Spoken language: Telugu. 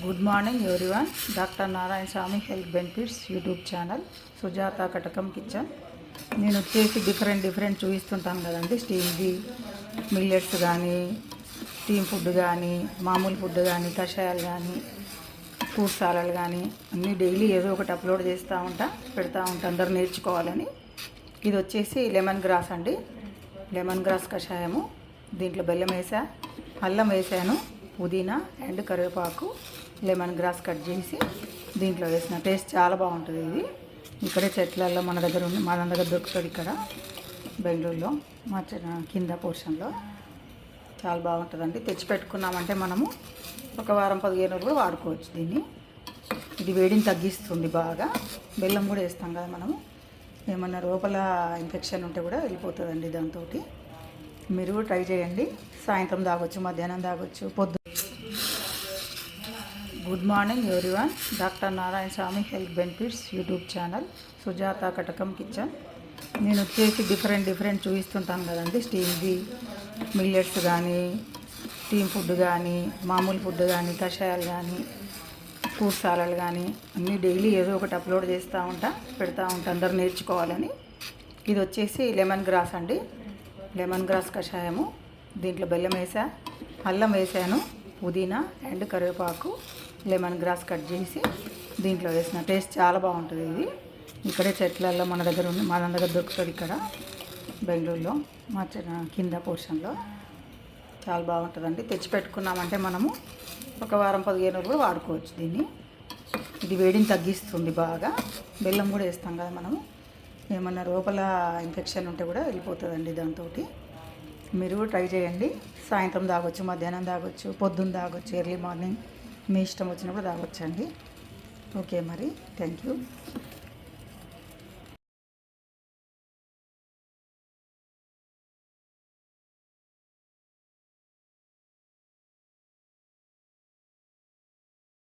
Good morning everyone. Doctor Narayana Swamy health benefits YouTube channel Sujatha Katakam kitchen. నేను వచ్చేసి డిఫరెంట్ చూపిస్తుంటాను కదండి. స్టీమ్ది మిల్లెట్స్ కానీ, స్టీమ్ ఫుడ్ కానీ, మామూలు ఫుడ్ కానీ, కషాయాలు కానీ, ఫ్రూట్ సాలాలు కానీ అన్నీ డైలీ ఏదో ఒకటి అప్లోడ్ పెడతా ఉంటా అందరు నేర్చుకోవాలని. ఇది వచ్చేసి లెమన్ గ్రాస్ అండి. లెమన్ గ్రాస్ కషాయము. దీంట్లో బెల్లం వేసా, అల్లం వేసాను, పుదీనా అండ్ కరివేపాకు, లెమన్ గ్రాస్ కట్ చేసి దీంట్లో వేసిన. టేస్ట్ చాలా బాగుంటుంది. ఇది ఇక్కడే చెట్లలో మన దగ్గర దొరుకుతుంది. ఇక్కడ బెంగళూరులో మా కింద పోర్షన్లో చాలా బాగుంటుందండి. తెచ్చి పెట్టుకున్నామంటే మనము ఒక వారం 15 రోజులు కూడా వాడుకోవచ్చు దీన్ని. ఇది వేడిని తగ్గిస్తుంది బాగా. బెల్లం కూడా వేస్తాం కదా మనము. ఏమన్నా లోపల ఇన్ఫెక్షన్ ఉంటే కూడా వెళ్ళిపోతుందండి దాంతో. మీరు కూడా ట్రై చేయండి. సాయంత్రం తాగొచ్చు, మధ్యాహ్నం తాగొచ్చు, పొద్దు. Good morning everyone. Doctor Narayana Swamy health benefits YouTube channel Sujatha Katakam kitchen. నేను వచ్చేసి డిఫరెంట్ చూపిస్తుంటాను కదండి. స్టీమ్ది మిల్లెట్స్ కానీ, స్టీమ్ ఫుడ్ కానీ, మామూలు ఫుడ్ కానీ, కషాయాలు కానీ, ఫ్రూట్ సాలాలు కానీ అన్నీ డైలీ ఏదో ఒకటి అప్లోడ్ పెడతా ఉంటా అందరు నేర్చుకోవాలని. ఇది వచ్చేసి లెమన్ గ్రాస్ అండి. లెమన్ గ్రాస్ కషాయము. దీంట్లో బెల్లం వేసా, అల్లం వేసాను, పుదీనా అండ్ కరివేపాకు, లెమన్ గ్రాస్ కట్ చేసి దీంట్లో వేసిన. టేస్ట్ చాలా బాగుంటుంది. ఇది ఇక్కడే చెట్లలో మన దగ్గర దొరుకుతుంది. ఇక్కడ బెంగళూరులో మా కింద పోర్షన్లో చాలా బాగుంటుందండి. తెచ్చి పెట్టుకున్నామంటే మనము ఒక వారం 15 రోజులు కూడా వాడుకోవచ్చు దీన్ని. ఇది వేడిని తగ్గిస్తుంది బాగా. బెల్లం కూడా వేస్తాం కదా మనము. ఏమన్నా లోపల ఇన్ఫెక్షన్ ఉంటే కూడా వెళ్ళిపోతుందండి దాంతో. మీరు కూడా ట్రై చేయండి. సాయంత్రం తాగొచ్చు, మధ్యాహ్నం తాగొచ్చు, పొద్దున్న తాగొచ్చు, ఎర్లీ మార్నింగ్ మీ ఇష్టం వచ్చినప్పుడు తాగొచ్చండి. ఓకే మరి, థ్యాంక్ యూ.